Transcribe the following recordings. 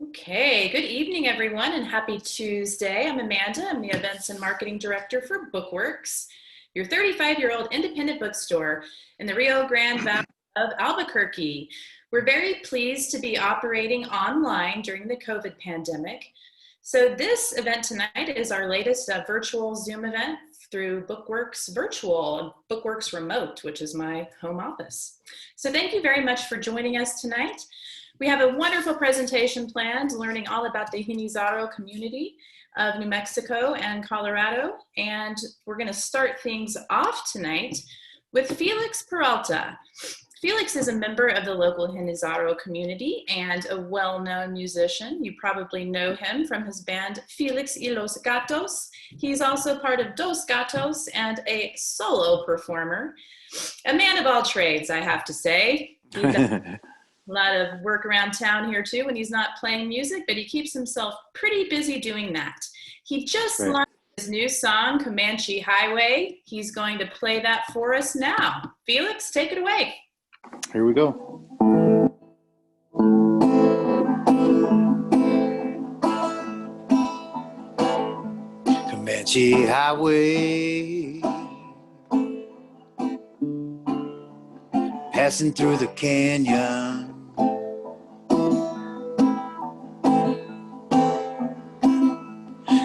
Okay, good evening, everyone, and happy Tuesday. I'm Amanda. I'm the Events and Marketing Director for Bookworks, your 35-year-old independent bookstore in the Rio Grande Valley of Albuquerque. We're very pleased to be operating online during the COVID pandemic. So this event tonight is our latest virtual Zoom event through Bookworks Virtual, Bookworks Remote, which is my home office. So thank you very much for joining us tonight. We have a wonderful presentation planned, learning all about the Genizaro community of New Mexico and Colorado. And we're going to start things off tonight with Felix Peralta. Felix is a member of the local Genizaro community and a well-known musician. You probably know him from his band Felix y los Gatos. He's also part of Dos Gatos and a solo performer. A man of all trades, I have to say. He does a lot of work around town here too when he's not playing music, but he keeps himself pretty busy doing that. He just launched his new song, Comanche Highway. He's going to play that for us now. Felix, take it away. Here we go. Comanche Highway, passing through the canyon.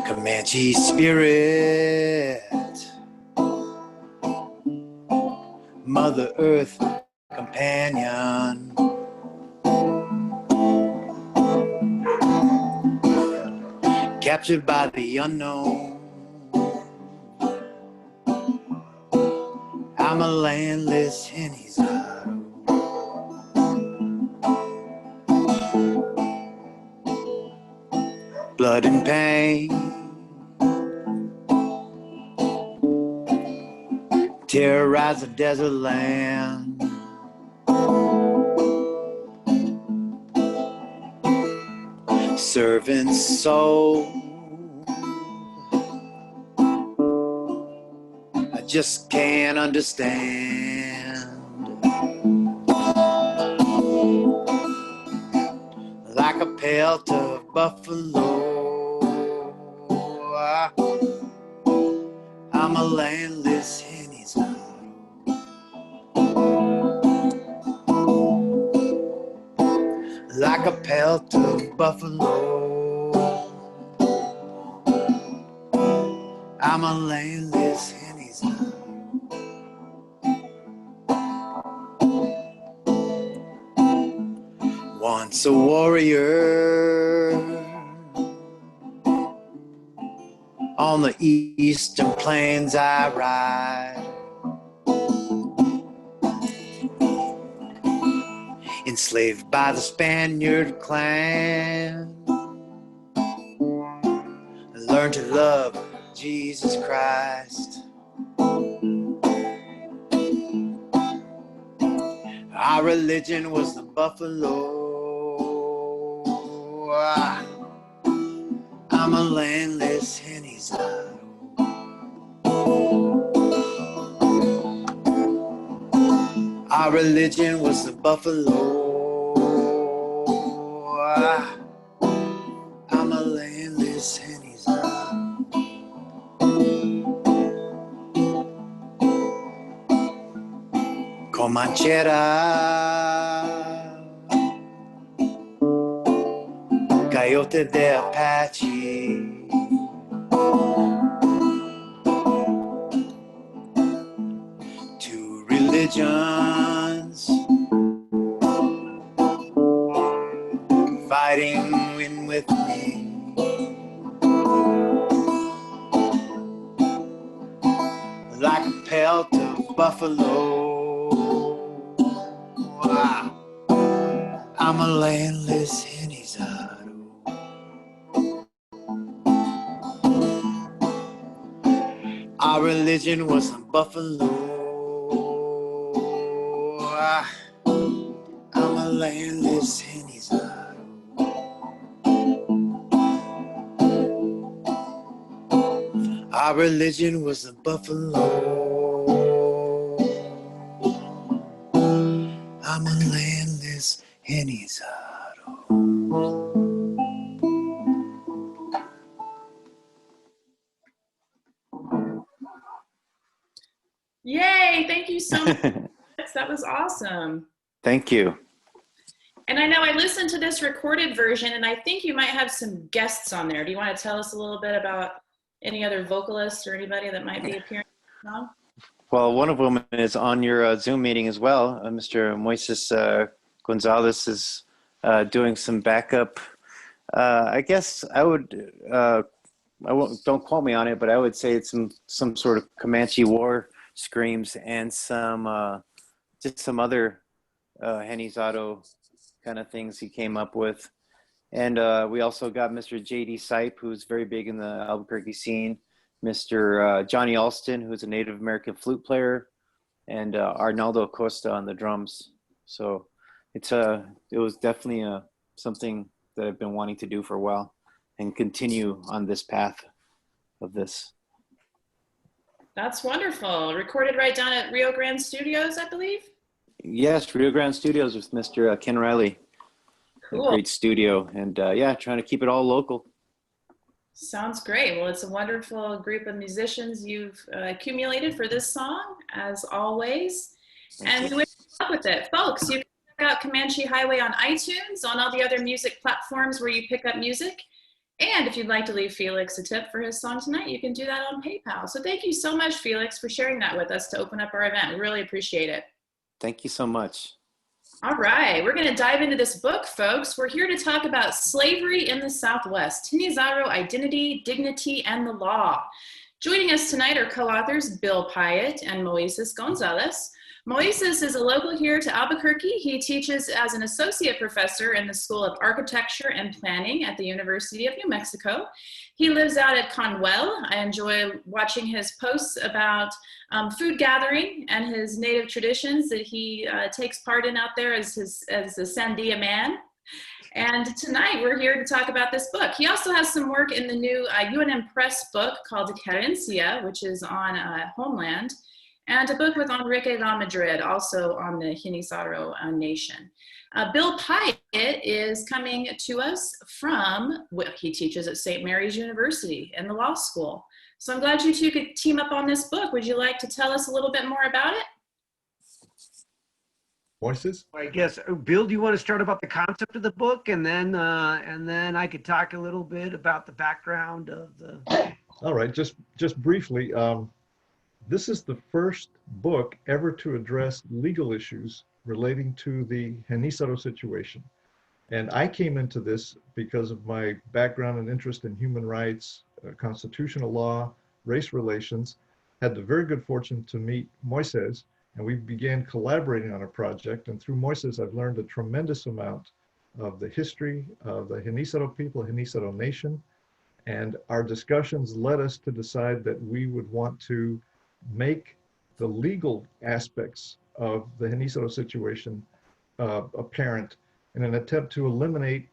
Comanche spirit, Mother Earth companion. Captured by the unknown, I'm a landless Genizaro. Blood and pain, terrorize the desert land. Servant soul, I just can't understand. Like a pelt of buffalo, I'm a landless Genizaro. Like a pelt of buffalo, I'm a landless Genizaro. Once a warrior on the eastern plains I ride, enslaved by the Spaniard clan, learned to love Jesus Christ. Our religion was the buffalo. I'm a landless Genizaro. Our religion was the buffalo. I'm a landless Genizaro. Comanchera, coyote de Apache, two religions fighting in with me. Like a pelt of buffalo, I'm a landless Genizaro. Our religion was the buffalo. I'm a landless Genizaro. Our religion was the buffalo. I'm a landless Genizaro. so much. That was awesome. Thank you. And I know I listened to this recorded version, and I think you might have some guests on there. Do you want to tell us a little bit about any other vocalists or anybody that might be appearing on? Well, one of them is on your Zoom meeting as well. Mr. Moises Gonzales is doing some backup. I guess I would, don't quote me on it, but I would say it's some sort of Comanche war screams and just some other Genizaro kind of things he came up with. And we also got Mr. J.D. Sipe, who's very big in the Albuquerque scene, Mr. Johnny Alston, who's a Native American flute player, and Arnaldo Costa on the drums. So it was definitely something that I've been wanting to do for a while and continue on this path of this. That's wonderful. Recorded right down at Rio Grande Studios, I believe? Yes, Rio Grande Studios with Mr. Ken Riley. Cool. A great studio. And yeah, trying to keep it all local. Sounds great. Well, it's a wonderful group of musicians you've accumulated for this song, as always. And we wish you luck with it. Folks, you can check out Comanche Highway on iTunes, on all the other music platforms where you pick up music. And if you'd like to leave Felix a tip for his song tonight, you can do that on PayPal. So thank you so much, Felix, for sharing that with us to open up our event. We really appreciate it. Thank you so much. All right, we're going to dive into this book, folks. We're here to talk about slavery in the Southwest, Genizaro Identity, Dignity, and the Law. Joining us tonight are co-authors Bill Piatt and Moises Gonzales. Moises is a local here to Albuquerque. He teaches as an associate professor in the School of Architecture and Planning at the University of New Mexico. He lives out at Conwell. I enjoy watching his posts about food gathering and his native traditions that he takes part in out there as a Sandia man. And tonight we're here to talk about this book. He also has some work in the new UNM Press book called Querencia, which is on Homeland, and a book with Enrique La Madrid, also on the Genizaro Nation. Bill Piatt is coming to us from, well, he teaches at St. Mary's University in the law school. So I'm glad you two could team up on this book. Would you like to tell us a little bit more about it? Moises? I guess, Bill, do you want to start about the concept of the book, and then I could talk a little bit about the background of the. All right, just briefly. This is the first book ever to address legal issues relating to the Genizaro situation. And I came into this because of my background and interest in human rights, constitutional law, race relations. Had the very good fortune to meet Moises, and we began collaborating on a project. And through Moises, I've learned a tremendous amount of the history of the Genizaro people, Genizaro Nation. And our discussions led us to decide that we would want to make the legal aspects of the Genizaro situation apparent in an attempt to eliminate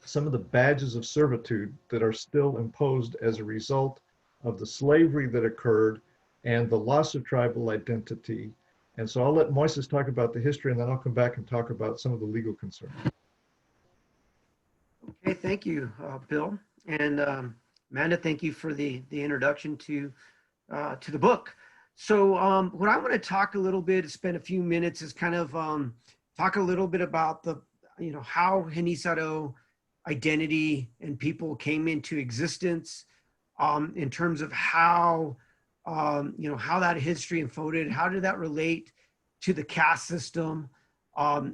some of the badges of servitude that are still imposed as a result of the slavery that occurred and the loss of tribal identity. And so I'll let Moises talk about the history, and then I'll come back and talk about some of the legal concerns. Okay, thank you, Bill. And Amanda, thank you for the introduction to the book. So what I want to talk a little bit, spend a few minutes, is kind of talk a little bit about the, how Genizaro identity and people came into existence, in terms of how, how that history unfolded. How did that relate to the caste system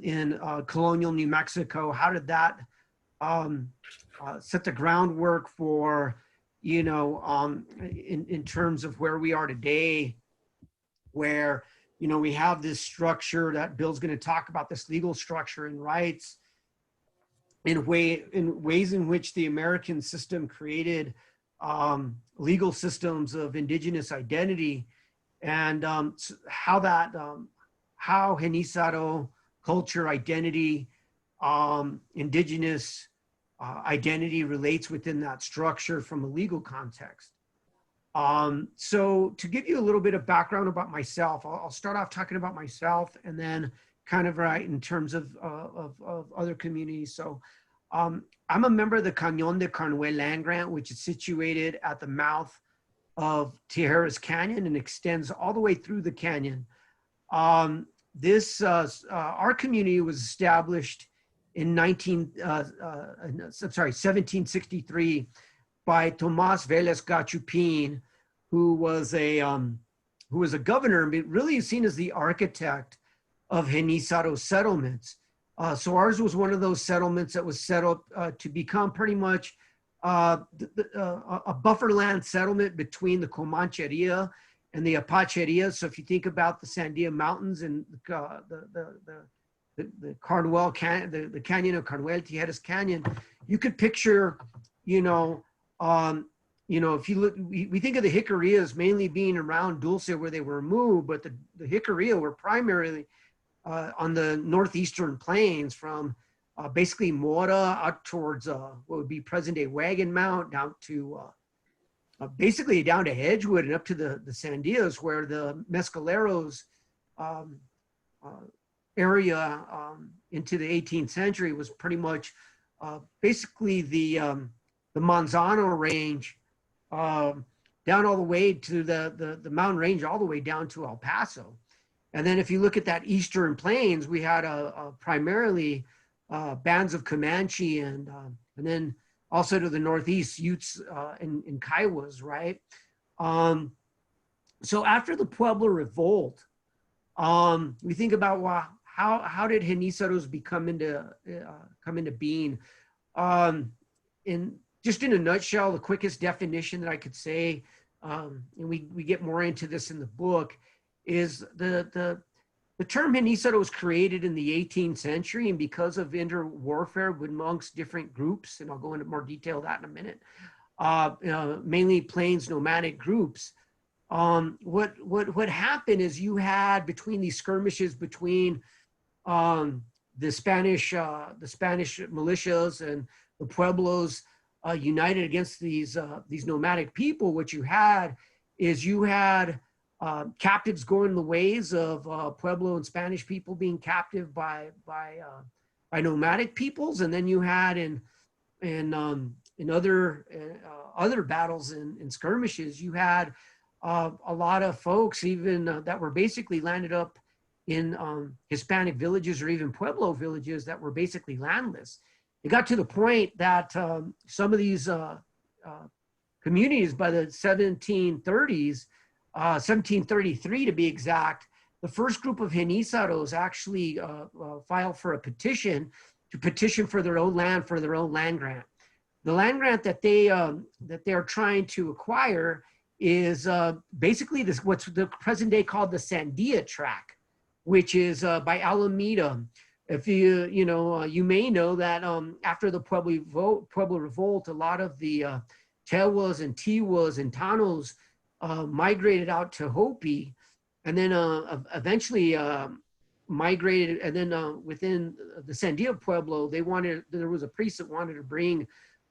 in colonial New Mexico? How did that set the groundwork for, in terms of where we are today, where, we have this structure that Bill's going to talk about, this legal structure and rights in ways in which the American system created legal systems of indigenous identity, and how Genizaro culture, identity, indigenous identity relates within that structure from a legal context. So to give you a little bit of background about myself, I'll start off talking about myself, and then kind of in terms of other communities. So I'm a member of the Cañón de Carnuel land grant, which is situated at the mouth of Tijeras Canyon and extends all the way through the canyon. Our community was established in 1763 by Tomás Vélez Gachupin, who was a governor, but really seen as the architect of Genizaro settlements. So ours was one of those settlements that was set up to become pretty much a buffer land settlement between the Comancheria and the Apacheria. So if you think about the Sandia Mountains and the Carnuel Canyon, the Canyon of Carnuel, Tijeras Canyon, you could picture, if you look, we think of the Jicarillas mainly being around Dulce where they were moved, but the Jicarilla were primarily on the northeastern plains from basically Mora out towards what would be present-day Wagon Mount down to basically down to Edgewood and up to the Sandias, where the Mescaleros area into the 18th century was pretty much basically the Manzano range down all the way to the mountain range all the way down to El Paso. And then if you look at that eastern plains, we had primarily bands of Comanche and then also to the northeast, Utes and Kiowas, right? So after the Pueblo Revolt, we think about how did Genizaros come into being? Just in a nutshell, the quickest definition that I could say, and we get more into this in the book, is the term Genizaro was created in the 18th century, and because of inter-warfare amongst different groups, and I'll go into more detail of that in a minute, mainly plains nomadic groups. What happened is you had between these skirmishes between the Spanish militias and the Pueblos united against these nomadic people. What you had is captives going the ways of Pueblo and Spanish people being captive by nomadic peoples, and then you had in other battles and skirmishes, you had a lot of folks even that were basically landed up in Hispanic villages or even Pueblo villages that were basically landless. It got to the point that some of these communities by the 1730s, 1733 to be exact, the first group of Genizaros actually filed for a petition for their own land, for their own land grant. The land grant that they are trying to acquire is basically what's the present day called the Sandia Tract, which is by Alameda. If you may know that after the Pueblo Revolt, a lot of the Tewas and Tiwas and Tanos migrated out to Hopi, and then eventually migrated, and then within the Sandia Pueblo, there was a priest that wanted to bring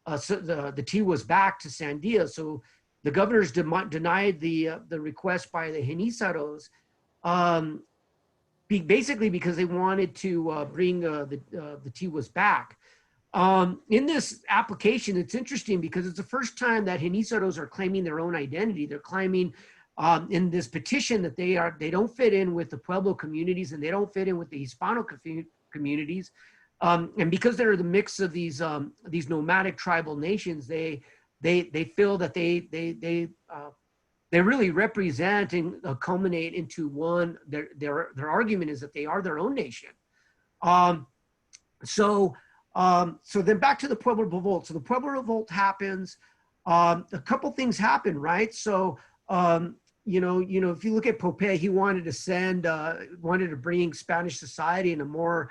the Tiwas back to Sandia. So the governors denied the request by the Genizaros, basically because they wanted to bring the Tiwas back. In this application, it's interesting because it's the first time that Genizaros are claiming their own identity. They're claiming in this petition that they don't fit in with the Pueblo communities and they don't fit in with the Hispano communities. And because they're the mix of these nomadic tribal nations, they feel that they really represent and culminate into one. Their argument is that they are their own nation. So then back to the Pueblo Revolt. So the Pueblo Revolt happens. A couple things happen, right? So if you look at Popeye, he wanted to bring Spanish society in a more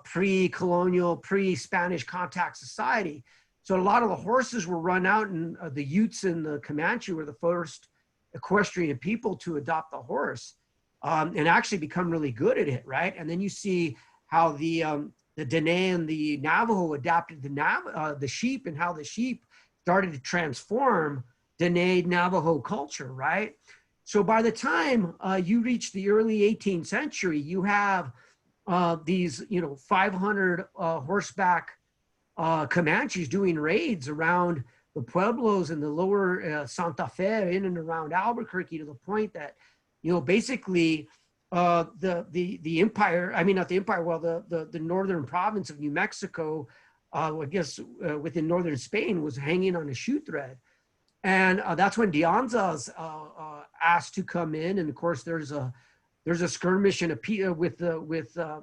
pre-colonial, pre-Spanish contact society. So a lot of the horses were run out, and the Utes and the Comanche were the first equestrian people to adopt the horse and actually become really good at it, right? And then you see how the Dene and the Navajo adapted the sheep, and how the sheep started to transform Dene Navajo culture, right? So by the time you reach the early 18th century, you have these 500 horseback Comanches doing raids around the Pueblos and the lower Santa Fe in and around Albuquerque, to the point that basically the empire, I mean, not the empire, well, the northern province of New Mexico, I guess within northern Spain, was hanging on a shoe thread. And that's when de Anza's asked to come in. And of course, there's a skirmish and with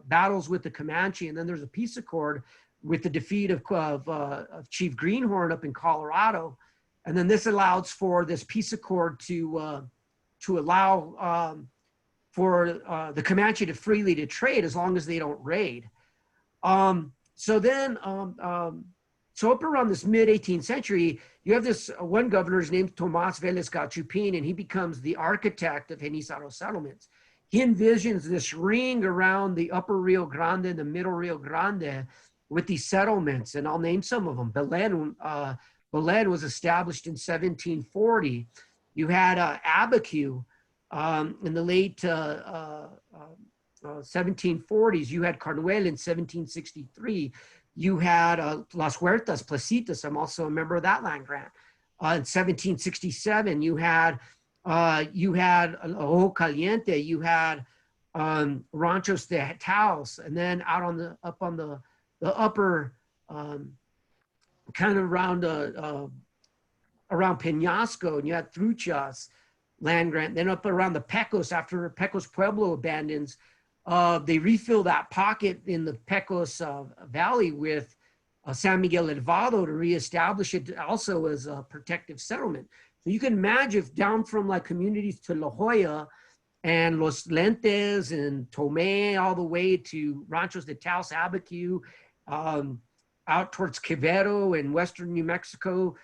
battles with the Comanche. And then there's a peace accord with the defeat of Chief Greenhorn up in Colorado. And then this allows for this peace accord to allow for the Comanche to freely to trade as long as they don't raid. So up around this mid 18th century, you have this one governor named Tomás Vélez Gachupin, and he becomes the architect of Genizaro settlements. He envisions this ring around the upper Rio Grande and the middle Rio Grande with these settlements, and I'll name some of them. Belén was established in 1740. You had Abiquiu in the late 1740s. You had Carnuel in 1763. You had Las Huertas, Placitas. I'm also a member of that land grant. In 1767, you had Ojo Caliente. You had Ranchos de Taos, and then out on the upper kind of around Peñasco, and you had Truchas land grant. Then up around the Pecos, after Pecos Pueblo abandons, they refill that pocket in the Pecos Valley with San Miguel Elvado to reestablish it also as a protective settlement. So you can imagine if down from like communities to La Jolla and Los Lentes and Tomé all the way to Ranchos de Taos, Abiquiu, out towards Quevedo and western New Mexico.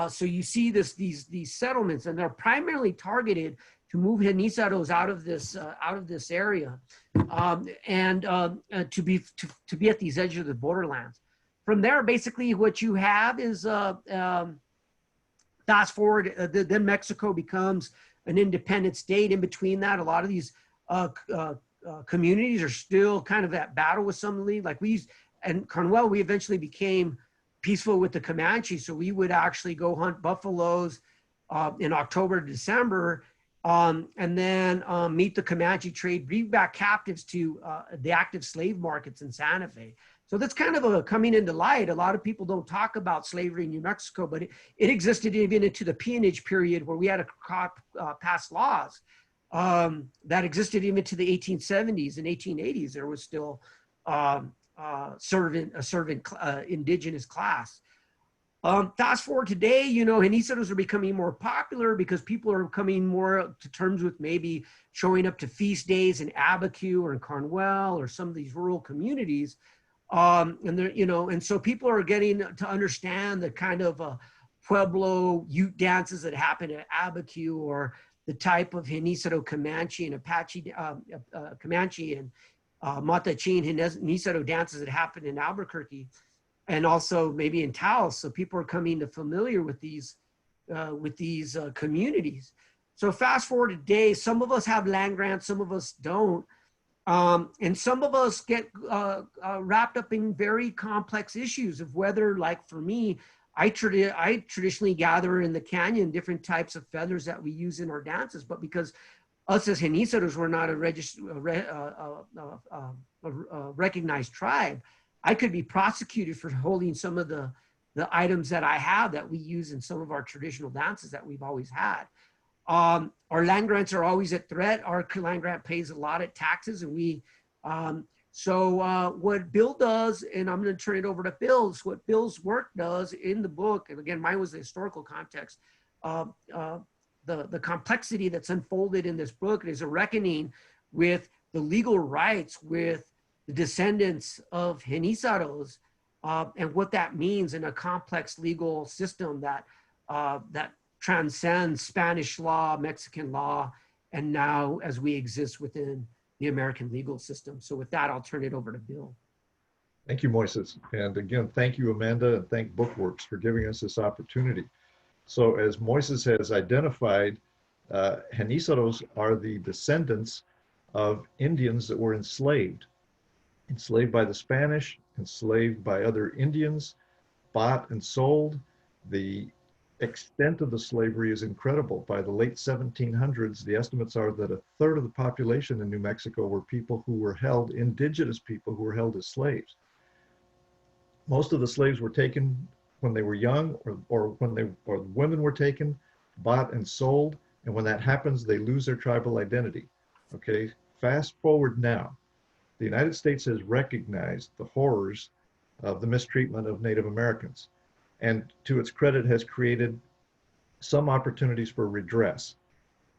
So you see these settlements, and they're primarily targeted to move Genizaros out of this area, and to be at these edges of the borderlands. From there, basically, what you have is fast forward. Then Mexico becomes an independent state. In between that, a lot of these communities are still kind of at battle with some of the like and Carnuel, we eventually became peaceful with the Comanche. So we would actually go hunt buffaloes in October to December, and then meet the Comanche trade, bring back captives to the active slave markets in Santa Fe. So that's kind of a coming into light. A lot of people don't talk about slavery in New Mexico, but it existed even into the peonage period, where we had to pass laws that existed even to the 1870s and 1880s. There was still servant indigenous class. Fast forward today, Genizaros are becoming more popular because people are coming more to terms with maybe showing up to feast days in Abiquiu or in Carnuel or some of these rural communities. And so people are getting to understand the kind of Pueblo Ute dances that happen at Abiquiu, or the type of Genizaro Comanche and Apache Comanche and Matachin Genizaro dances that happen in Albuquerque, and also maybe in Taos. So people are coming to familiar with these communities. So fast forward today, some of us have land grants, some of us don't. And some of us get wrapped up in very complex issues of whether, like for me, I traditionally gather in the canyon different types of feathers that we use in our dances, but because us as Genizaros were not a recognized tribe, I could be prosecuted for holding some of the items that I have that we use in some of our traditional dances that we've always had. Our land grants are always at threat. Our land grant pays a lot of taxes, and what Bill does, and I'm going to turn it over to Bill, is what Bill's work does in the book. And again, mine was the historical context. The complexity that's unfolded in this book is a reckoning with the legal rights with the descendants of Genizaros, and what that means in a complex legal system that transcends Spanish law, Mexican law, and now as we exist within the American legal system. So with that, I'll turn it over to Bill. Thank you, Moises. And again, thank you, Amanda, and thank Bookworks for giving us this opportunity. So as Moises has identified, Genizaros are the descendants of Indians that were enslaved by the Spanish, enslaved by other Indians, bought and sold. The extent of the slavery is incredible. By the late 1700s, the estimates are that a third of the population in New Mexico were people who were held, indigenous people who were held as slaves. Most of the slaves were taken when they were young, or women were taken, bought and sold. And when that happens, they lose their tribal identity. Okay, fast forward now. The United States has recognized the horrors of the mistreatment of Native Americans, and to its credit has created some opportunities for redress.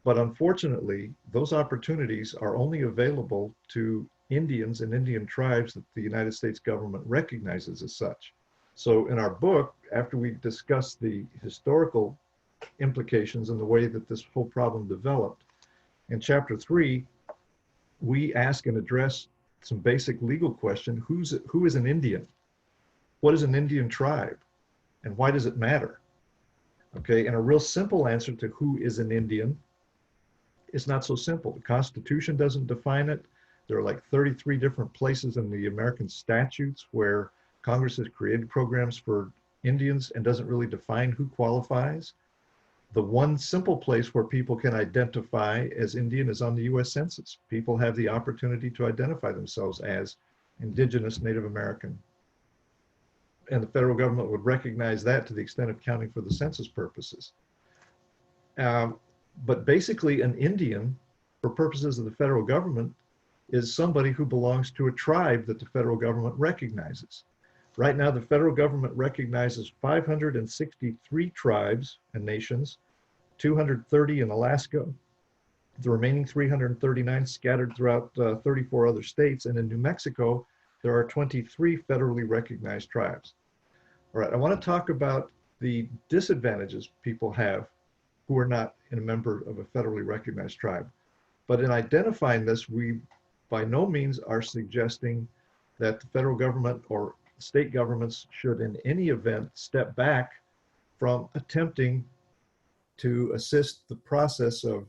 But unfortunately, those opportunities are only available to Indians and Indian tribes that the United States government recognizes as such. So in our book, after we discuss the historical implications and the way that this whole problem developed, in chapter 3, we ask and address some basic legal question. Who is an Indian? What is an Indian tribe? And why does it matter? Okay, and a real simple answer to who is an Indian is not so simple. The Constitution doesn't define it. There are like 33 different places in the American statutes where Congress has created programs for Indians and doesn't really define who qualifies. The one simple place where people can identify as Indian is on the US Census. People have the opportunity to identify themselves as Indigenous Native American. And the federal government would recognize that to the extent of counting for the census purposes. But basically an Indian, for purposes of the federal government, is somebody who belongs to a tribe that the federal government recognizes. Right now, the federal government recognizes 563 tribes and nations, 230 in Alaska, the remaining 339 scattered throughout 34 other states. And in New Mexico, there are 23 federally recognized tribes. All right, I want to talk about the disadvantages people have who are not a member of a federally recognized tribe. But in identifying this, we by no means are suggesting that the federal government or state governments should in any event step back from attempting to assist the process of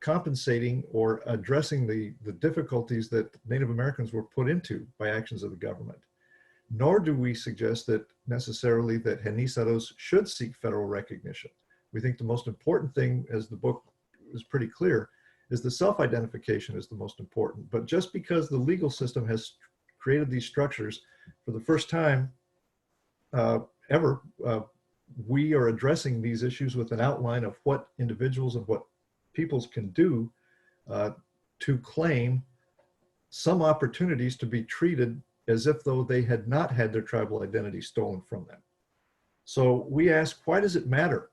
compensating or addressing the difficulties that Native Americans were put into by actions of the government. Nor do we suggest that necessarily that Genizaros should seek federal recognition. We think the most important thing, as the book is pretty clear, is the self-identification is the most important. But just because the legal system has created these structures for the first time ever, we are addressing these issues with an outline of what individuals and what peoples can do to claim some opportunities to be treated as if though they had not had their tribal identity stolen from them. So we ask, why does it matter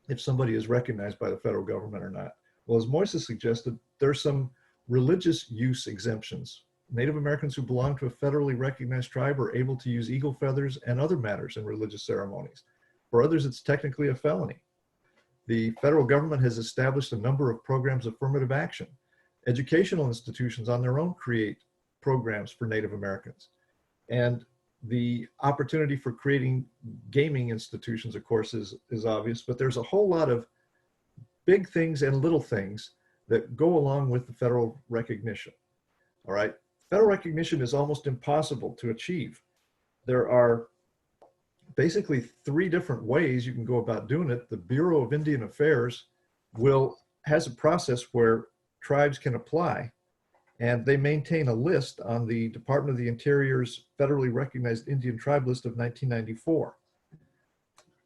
if somebody is recognized by the federal government or not? Well, as Moises suggested, there's some religious use exemptions. Native Americans who belong to a federally recognized tribe are able to use eagle feathers and other matters in religious ceremonies. For others, it's technically a felony. The federal government has established a number of programs of affirmative action. Educational institutions on their own create programs for Native Americans. And the opportunity for creating gaming institutions, of course, is obvious, but there's a whole lot of big things and little things that go along with the federal recognition. All right, federal recognition is almost impossible to achieve. There are basically 3 different ways you can go about doing it. The Bureau of Indian Affairs has a process where tribes can apply, and they maintain a list on the Department of the Interior's federally recognized Indian tribe list of 1994.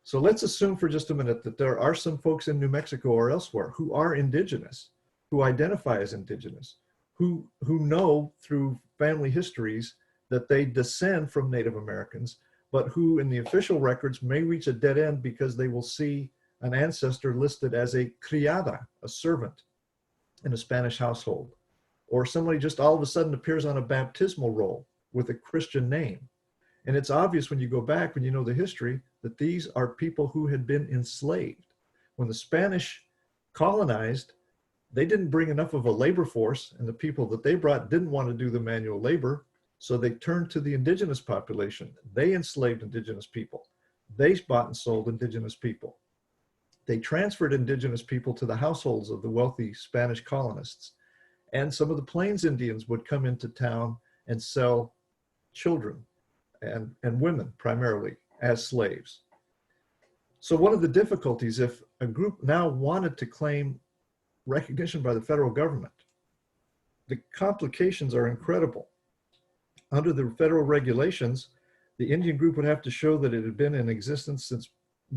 So let's assume for just a minute that there are some folks in New Mexico or elsewhere who are indigenous, who identify as indigenous, who know through family histories that they descend from Native Americans, but who in the official records may reach a dead end because they will see an ancestor listed as a criada, a servant in a Spanish household, or somebody just all of a sudden appears on a baptismal roll with a Christian name. And it's obvious when you go back, when you know the history, that these are people who had been enslaved. When the Spanish colonized, they didn't bring enough of a labor force, and the people that they brought didn't want to do the manual labor, so they turned to the indigenous population. They enslaved indigenous people. They bought and sold indigenous people. They transferred indigenous people to the households of the wealthy Spanish colonists. And some of the Plains Indians would come into town and sell children and women primarily as slaves. So one of the difficulties, if a group now wanted to claim recognition by the federal government, the complications are incredible. Under the federal regulations, the Indian group would have to show that it had been in existence since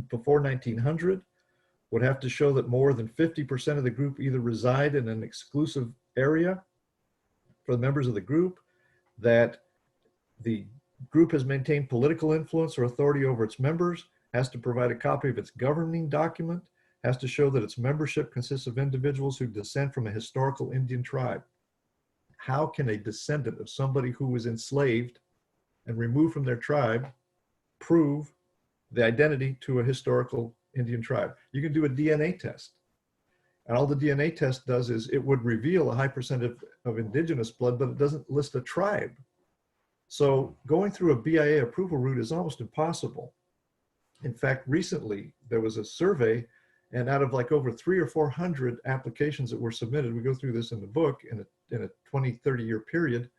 before 1900, would have to show that more than 50% of the group either reside in an exclusive area for the members of the group, that the group has maintained political influence or authority over its members, has to provide a copy of its governing document, has to show that its membership consists of individuals who descend from a historical Indian tribe. How can a descendant of somebody who was enslaved and removed from their tribe prove the identity to a historical Indian tribe? You can do a DNA test. And all the DNA test does is it would reveal a high percentage of indigenous blood, but it doesn't list a tribe. So going through a BIA approval route is almost impossible. In fact, recently there was a survey, and out of like over 300 or 400 applications that were submitted, we go through this in the book, in a 20, 30 year period,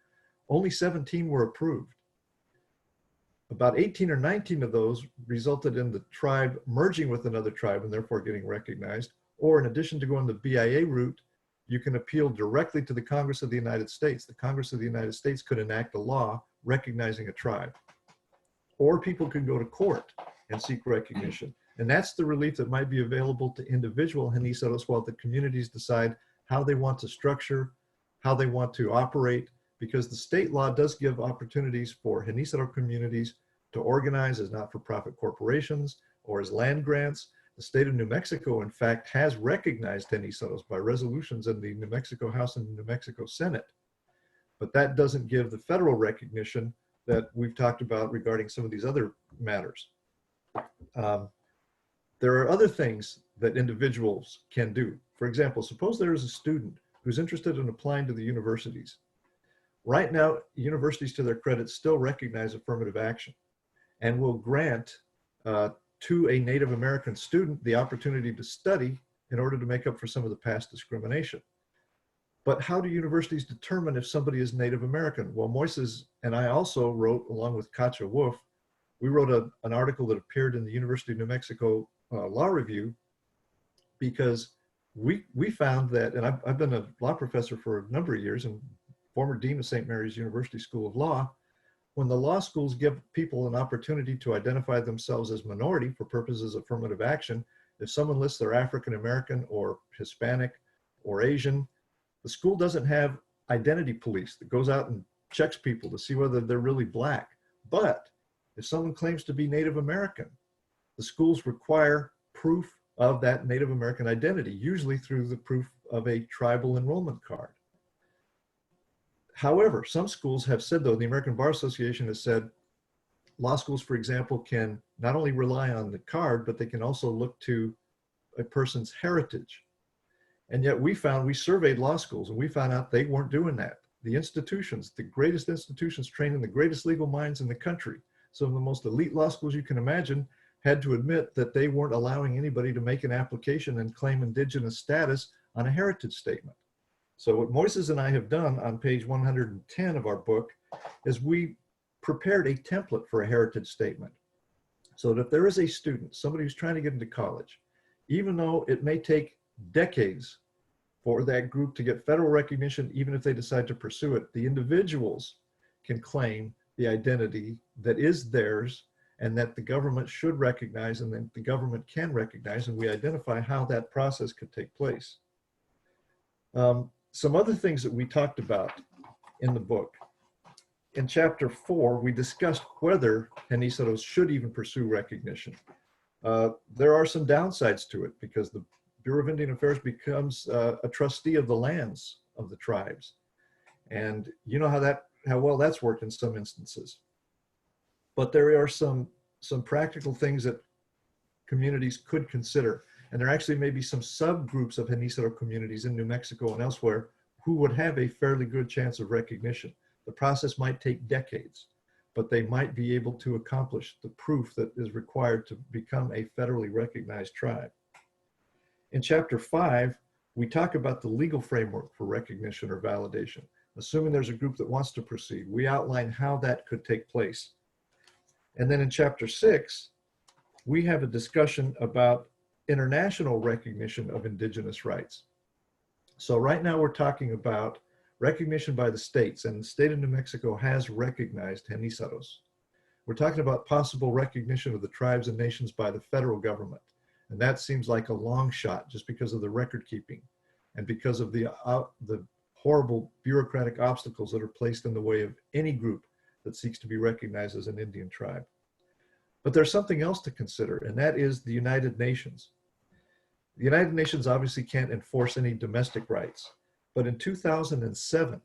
only 17 were approved. About 18 or 19 of those resulted in the tribe merging with another tribe and therefore getting recognized. Or in addition to going the BIA route, you can appeal directly to the Congress of the United States. The Congress of the United States could enact a law recognizing a tribe. Or people could go to court and seek recognition. And that's the relief that might be available to individual Genizaros while the communities decide how they want to structure, how they want to operate, because the state law does give opportunities for Genizaro communities to organize as not-for-profit corporations or as land grants. The state of New Mexico, in fact, has recognized Genizaros by resolutions in the New Mexico House and New Mexico Senate. But that doesn't give the federal recognition that we've talked about regarding some of these other matters. There are other things that individuals can do. For example, suppose there is a student who's interested in applying to the universities. Right now, universities, to their credit, still recognize affirmative action and will grant to a Native American student the opportunity to study in order to make up for some of the past discrimination. But how do universities determine if somebody is Native American? Well, Moises and I also wrote, along with Katja Wolf, we wrote an article that appeared in the University of New Mexico Law Review, because we found that, and I've been a law professor for a number of years and former dean of St. Mary's University School of Law. When the law schools give people an opportunity to identify themselves as minority for purposes of affirmative action, if someone lists they're African American or Hispanic or Asian, the school doesn't have identity police that goes out and checks people to see whether they're really black. But if someone claims to be Native American, the schools require proof of that Native American identity, usually through the proof of a tribal enrollment card. However, some schools have said, though, the American Bar Association has said, law schools, for example, can not only rely on the card, but they can also look to a person's heritage. And yet we surveyed law schools and we found out they weren't doing that. The institutions, the greatest institutions training the greatest legal minds in the country, some of the most elite law schools you can imagine, had to admit that they weren't allowing anybody to make an application and claim indigenous status on a heritage statement. So what Moises and I have done on page 110 of our book is we prepared a template for a heritage statement. So that if there is a student, somebody who's trying to get into college, even though it may take decades for that group to get federal recognition, even if they decide to pursue it, the individuals can claim the identity that is theirs and that the government should recognize and that the government can recognize, and we identify how that process could take place. Some other things that we talked about in the book. In chapter 4, we discussed whether Genizaros should even pursue recognition. There are some downsides to it because the Bureau of Indian Affairs becomes a trustee of the lands of the tribes. And you know how well that's worked in some instances. But there are some practical things that communities could consider. And there actually may be some subgroups of Genizaro communities in New Mexico and elsewhere who would have a fairly good chance of recognition. The process might take decades, but they might be able to accomplish the proof that is required to become a federally recognized tribe. In chapter 5, we talk about the legal framework for recognition or validation. Assuming there's a group that wants to proceed, we outline how that could take place. And then in chapter 6, we have a discussion about international recognition of indigenous rights. So right now we're talking about recognition by the states, and the state of New Mexico has recognized Genizaros. We're talking about possible recognition of the tribes and nations by the federal government. And that seems like a long shot just because of the record keeping and because of the horrible bureaucratic obstacles that are placed in the way of any group that seeks to be recognized as an Indian tribe. But there's something else to consider, and that is the United Nations. The United Nations obviously can't enforce any domestic rights, but in 2007,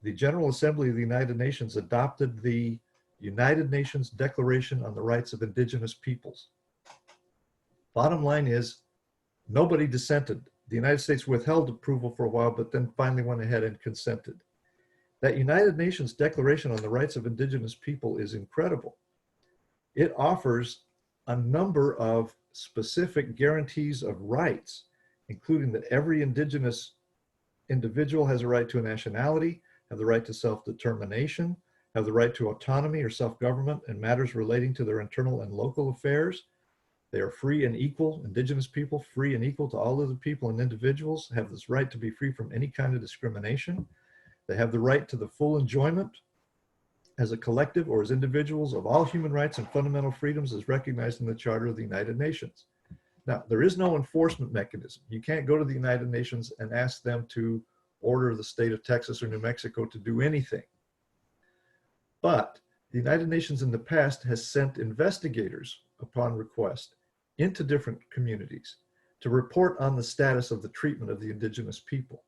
the General Assembly of the United Nations adopted the United Nations Declaration on the Rights of Indigenous Peoples. Bottom line is, nobody dissented. The United States withheld approval for a while, but then finally went ahead and consented. That United Nations Declaration on the Rights of Indigenous People is incredible. It offers a number of specific guarantees of rights, including that every indigenous individual has a right to a nationality, have the right to self-determination, have the right to autonomy or self-government in matters relating to their internal and local affairs. They are free and equal, indigenous people, free and equal to all other people and individuals, have this right to be free from any kind of discrimination. They have the right to the full enjoyment as a collective or as individuals of all human rights and fundamental freedoms as recognized in the Charter of the United Nations. Now, there is no enforcement mechanism. You can't go to the United Nations and ask them to order the state of Texas or New Mexico to do anything. But the United Nations in the past has sent investigators upon request into different communities to report on the status of the treatment of the indigenous people.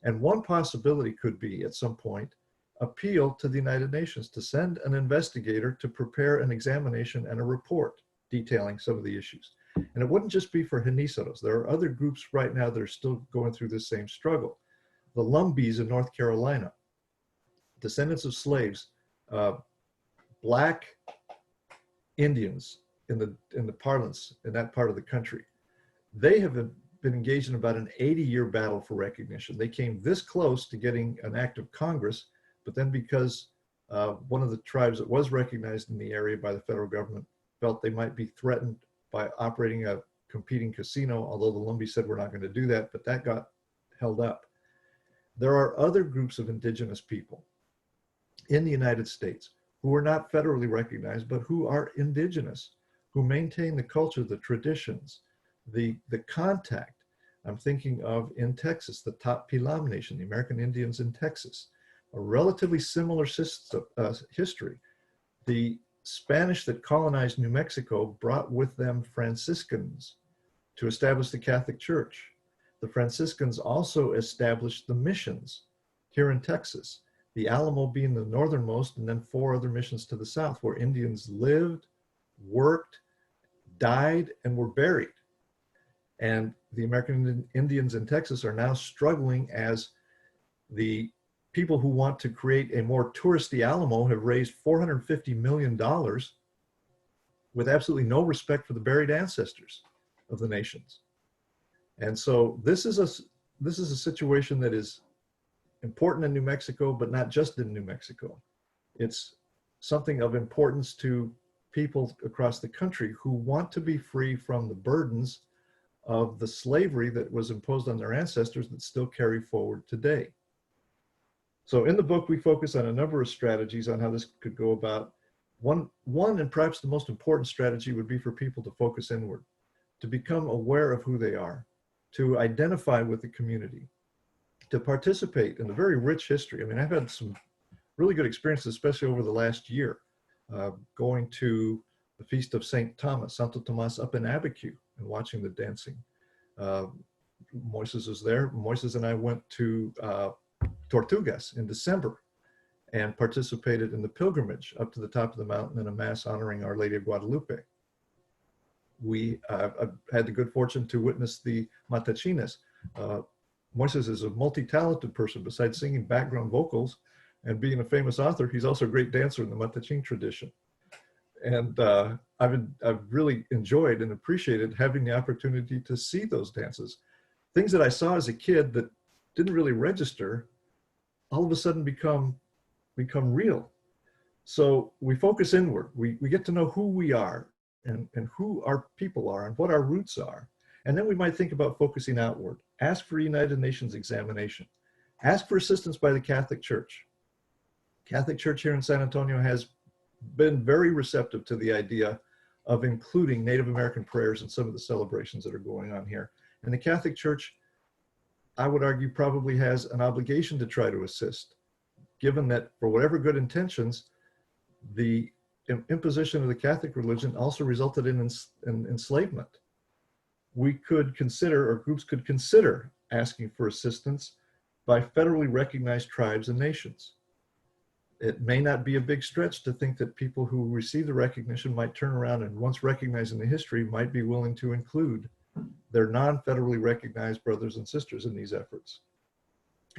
And one possibility could be at some point appeal to the United Nations to send an investigator to prepare an examination and a report detailing some of the issues. And it wouldn't just be for Genizaros. There are other groups right now that are still going through this same struggle. The Lumbees in North Carolina, descendants of slaves, Black Indians in the parlance in that part of the country, they have been engaged in about an 80-year battle for recognition. They came this close to getting an act of Congress, but then because one of the tribes that was recognized in the area by the federal government felt they might be threatened by operating a competing casino, although the Lumbees said we're not going to do that, but that got held up. There are other groups of indigenous people in the United States who are not federally recognized, but who are indigenous, who maintain the culture, the traditions, the contact. I'm thinking of in Texas, the Top Pilam Nation, the American Indians in Texas, a relatively similar history. The Spanish that colonized New Mexico brought with them Franciscans to establish the Catholic Church. The Franciscans also established the missions here in Texas, the Alamo being the northernmost, and then 4 other missions to the south where Indians lived, worked, died, and were buried. And the American Indians in Texas are now struggling as the people who want to create a more touristy Alamo have raised $450 million with absolutely no respect for the buried ancestors of the nations. And so this is a situation that is important in New Mexico, but not just in New Mexico. It's something of importance to people across the country who want to be free from the burdens of the slavery that was imposed on their ancestors that still carry forward today. So in the book, we focus on a number of strategies on how this could go about. One and perhaps the most important strategy would be for people to focus inward, to become aware of who they are, to identify with the community, to participate in the very rich history. I mean, I've had some really good experiences, especially over the last year, going to the Feast of St. Thomas, Santo Tomas up in Abiquiu and watching the dancing. Moises was there. Moises and I went to Tortugas in December and participated in the pilgrimage up to the top of the mountain in a mass honoring Our Lady of Guadalupe. We had the good fortune to witness the Matachines. Moises is a multi-talented person. Besides singing background vocals and being a famous author, he's also a great dancer in the Matachin tradition. And I've really enjoyed and appreciated having the opportunity to see those dances. Things that I saw as a kid that didn't really register, all of a sudden become real. So we focus inward. We get to know who we are. and who our people are and what our roots are. And then we might think about focusing outward. Ask for United Nations examination. Ask for assistance by the Catholic Church. Catholic Church here in San Antonio has been very receptive to the idea of including Native American prayers in some of the celebrations that are going on here. And the Catholic Church, I would argue, probably has an obligation to try to assist, given that for whatever good intentions, the imposition of the Catholic religion also resulted in enslavement. We could consider, or groups could consider, asking for assistance by federally recognized tribes and nations. It may not be a big stretch to think that people who receive the recognition might turn around and, once recognizing the history, might be willing to include their non-federally recognized brothers and sisters in these efforts.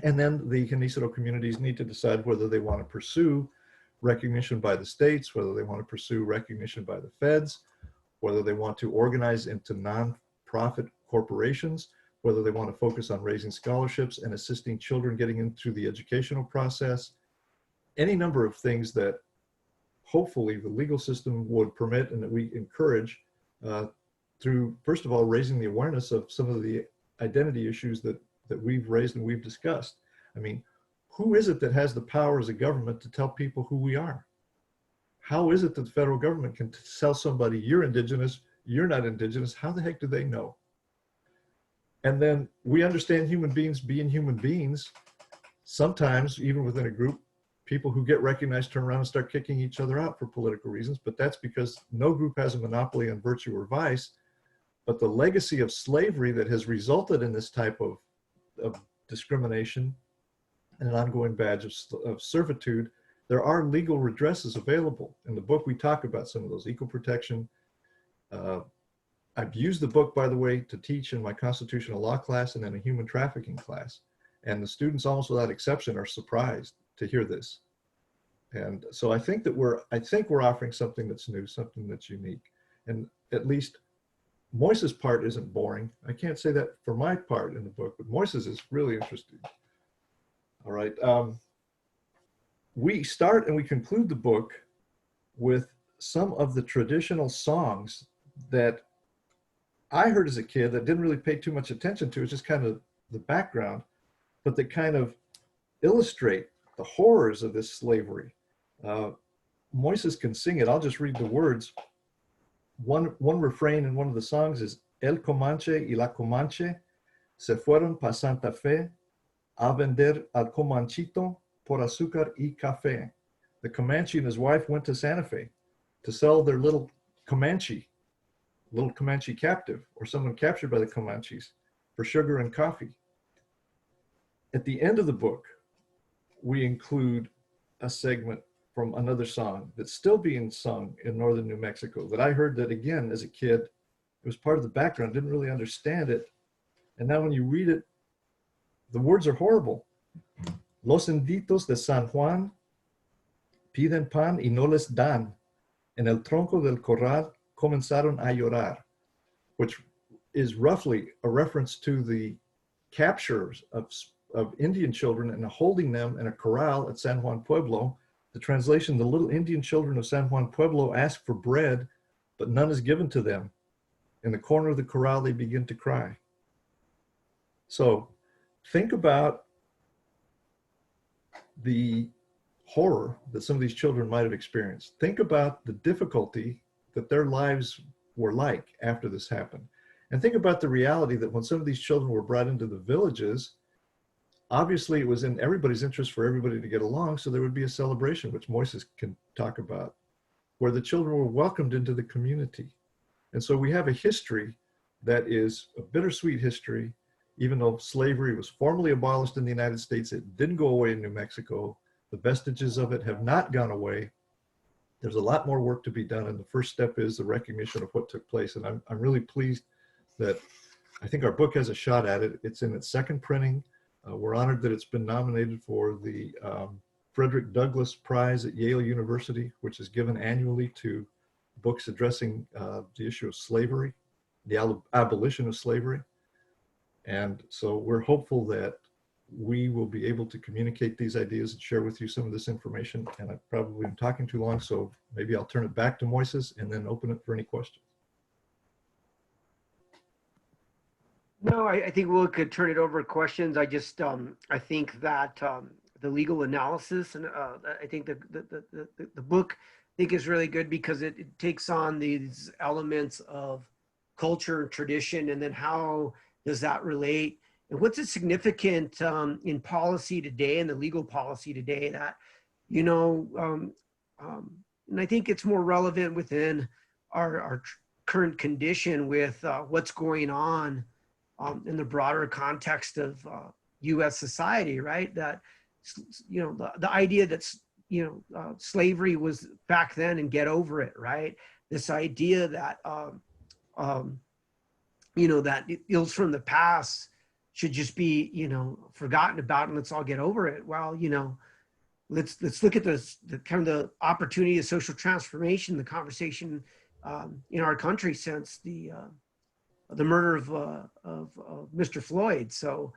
And then the Genizaro communities need to decide whether they want to pursue recognition by the states, whether they want to pursue recognition by the feds, whether they want to organize into non-profit corporations, whether they want to focus on raising scholarships and assisting children getting into the educational process, any number of things that hopefully the legal system would permit and that we encourage through, first of all, raising the awareness of some of the identity issues that we've raised and we've discussed. I mean, who is it that has the power as a government to tell people who we are? How is it that the federal government can tell somebody, you're Indigenous, you're not Indigenous? How the heck do they know? And then we understand human beings being human beings. Sometimes, even within a group, people who get recognized turn around and start kicking each other out for political reasons, but that's because no group has a monopoly on virtue or vice. But the legacy of slavery that has resulted in this type of discrimination and an ongoing badge of servitude, there are legal redresses available. In the book, we talk about some of those: equal protection. I've used the book, by the way, to teach in my constitutional law class and in a human trafficking class. And the students, almost without exception, are surprised to hear this. And so I think we're offering something that's new, something that's unique. And at least Moises' part isn't boring. I can't say that for my part in the book, but Moises is really interesting. All right. We start and we conclude the book with some of the traditional songs that I heard as a kid that didn't really pay too much attention to. It's just kind of the background, but that kind of illustrate the horrors of this slavery. Moises can sing it. I'll just read the words. One refrain in one of the songs is El Comanche y la Comanche se fueron pa Santa Fe a vender al Comanchito por azúcar y café. The Comanche and his wife went to Santa Fe to sell their little Comanche captive, or someone captured by the Comanches, for sugar and coffee. At the end of the book, we include a segment from another song that's still being sung in northern New Mexico that I heard that, again, as a kid. It was part of the background, didn't really understand it. And now when you read it, the words are horrible. Los inditos de San Juan piden pan y no les dan. En el tronco del corral comenzaron a llorar, which is roughly a reference to the captures of Indian children and holding them in a corral at San Juan Pueblo. The translation: the little Indian children of San Juan Pueblo ask for bread, but none is given to them. In the corner of the corral, they begin to cry. So think about the horror that some of these children might have experienced. Think about the difficulty that their lives were like after this happened. And think about the reality that when some of these children were brought into the villages, obviously it was in everybody's interest for everybody to get along, so there would be a celebration, which Moises can talk about, where the children were welcomed into the community. And so we have a history that is a bittersweet history. Even though slavery was formally abolished in the United States, it didn't go away in New Mexico. The vestiges of it have not gone away. There's a lot more work to be done, and the first step is the recognition of what took place. And I'm really pleased that I think our book has a shot at it. It's in its second printing. We're honored that it's been nominated for the Frederick Douglass Prize at Yale University, which is given annually to books addressing the issue of slavery, the abolition of slavery. And so we're hopeful that we will be able to communicate these ideas and share with you some of this information. And I probably am talking too long, so maybe I'll turn it back to Moises and then open it for any questions. No, I think we could turn it over to questions. I just, I think that the legal analysis, and I think the book, I think is really good because it takes on these elements of culture, tradition, and then how does that relate? And what's it significant in policy today and the legal policy today that, you know, and I think it's more relevant within our current condition with what's going on in the broader context of U.S. society, right? That, you know, the idea that, you know, slavery was back then and get over it, right? This idea that, you know, that ills from the past should just be, you know, forgotten about and let's all get over it. Well, you know, let's look at the kind of the opportunity of social transformation, the conversation in our country since the murder of Mr. Floyd. So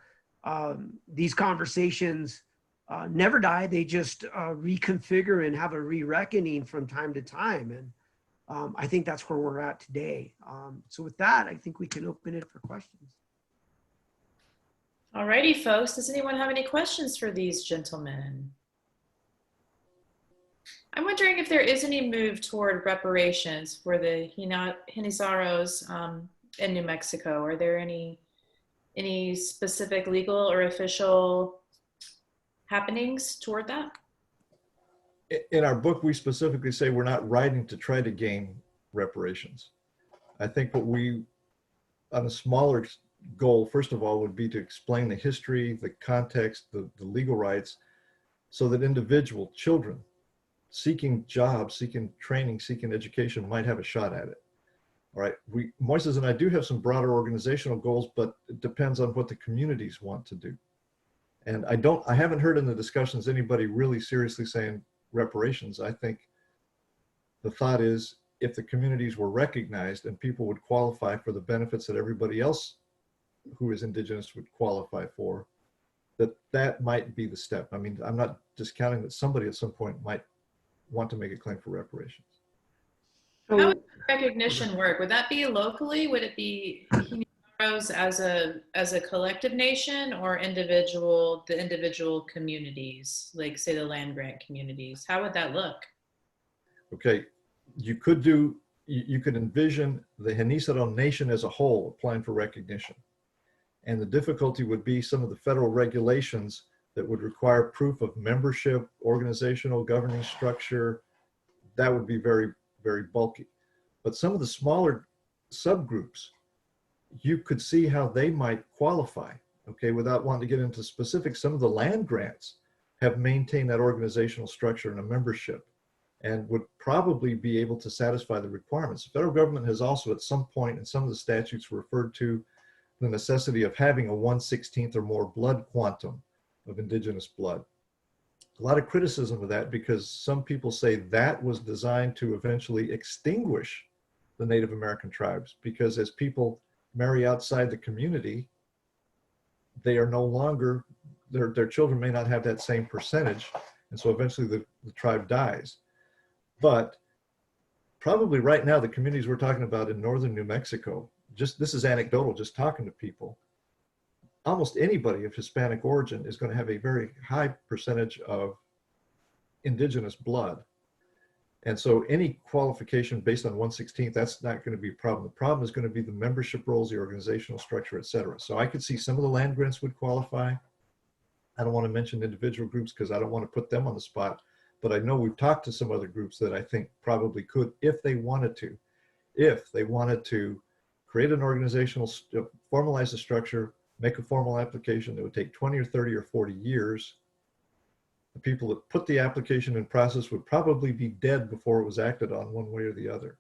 these conversations never die. They just reconfigure and have a re-reckoning from time to time. And I think that's where we're at today. So with that, I think we can open it for questions. Alrighty, folks. Does anyone have any questions for these gentlemen? I'm wondering if there is any move toward reparations for the Genizaros in New Mexico. Are there any specific legal or official happenings toward that? In our book, we specifically say we're not writing to try to gain reparations. I think what we, on a smaller goal, first of all, would be to explain the history, the context, the legal rights, so that individual children seeking jobs, seeking training, seeking education might have a shot at it. All right, Moises and I do have some broader organizational goals, but it depends on what the communities want to do. And I haven't heard in the discussions anybody really seriously saying reparations. I think the thought is if the communities were recognized and people would qualify for the benefits that everybody else who is Indigenous would qualify for, that might be the step. I mean, I'm not discounting that somebody at some point might want to make a claim for reparations. How would recognition work? Would that be locally? Would it be Genizaros as a collective nation or the individual communities, like say the land grant communities? How would that look? Okay, you could envision the Genizaro nation as a whole applying for recognition. And the difficulty would be some of the federal regulations that would require proof of membership, organizational governing structure. That would be very, very bulky. But some of the smaller subgroups, you could see how they might qualify, okay, without wanting to get into specifics. Some of the land grants have maintained that organizational structure and a membership and would probably be able to satisfy the requirements. The federal government has also at some point in some of the statutes referred to the necessity of having a 1/16 or more blood quantum of Indigenous blood. A lot of criticism of that because some people say that was designed to eventually extinguish the Native American tribes, because as people marry outside the community, they are no longer, their children may not have that same percentage, and so eventually the tribe dies. But probably right now, the communities we're talking about in northern New Mexico, this is anecdotal, just talking to people, almost anybody of Hispanic origin is going to have a very high percentage of Indigenous blood. And so any qualification based on 1/16, that's not going to be a problem. The problem is going to be the membership roles, the organizational structure, et cetera. So I could see some of the land grants would qualify. I don't want to mention individual groups because I don't want to put them on the spot, but I know we've talked to some other groups that I think probably could if they wanted to. If they wanted to create an organizational, formalize the structure, make a formal application that would take 20 or 30 or 40 years. The people that put the application in process would probably be dead before it was acted on one way or the other.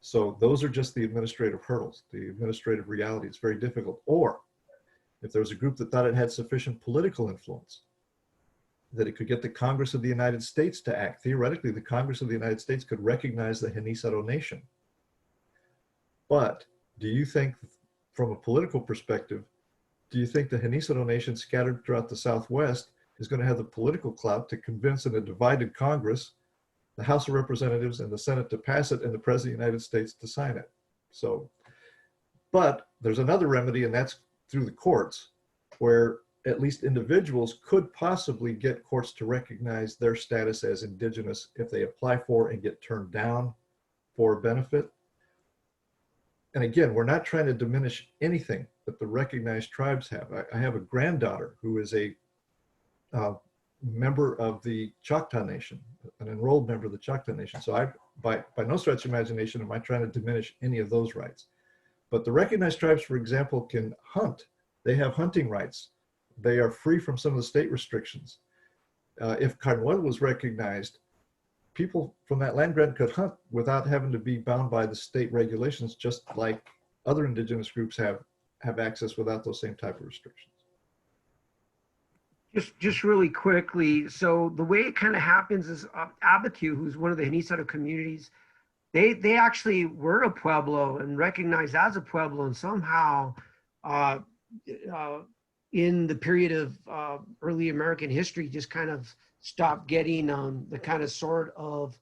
So those are just the administrative hurdles, the administrative reality. It's very difficult. Or if there was a group that thought it had sufficient political influence, that it could get the Congress of the United States to act. Theoretically, the Congress of the United States could recognize the Genizaro nation. But do you think from a political perspective, do you think the Genizaro Nation scattered throughout the Southwest is going to have the political clout to convince in a divided Congress, the House of Representatives and the Senate to pass it and the President of the United States to sign it? So, but there's another remedy, and that's through the courts, where at least individuals could possibly get courts to recognize their status as indigenous if they apply for and get turned down for a benefit. And again, we're not trying to diminish anything that the recognized tribes have. I have a granddaughter who is a member of the Choctaw Nation, an enrolled member of the Choctaw Nation. So by no stretch of imagination am I trying to diminish any of those rights. But the recognized tribes, for example, can hunt. They have hunting rights. They are free from some of the state restrictions. If Carnuel was recognized, people from that land grant could hunt without having to be bound by the state regulations, just like other indigenous groups have access without those same type of restrictions. Just really quickly, so the way it kind of happens is Abiquiu, who's one of the Genizaro communities, they actually were a pueblo and recognized as a pueblo, and somehow in the period of early American history just kind of stopped getting the kind of sort of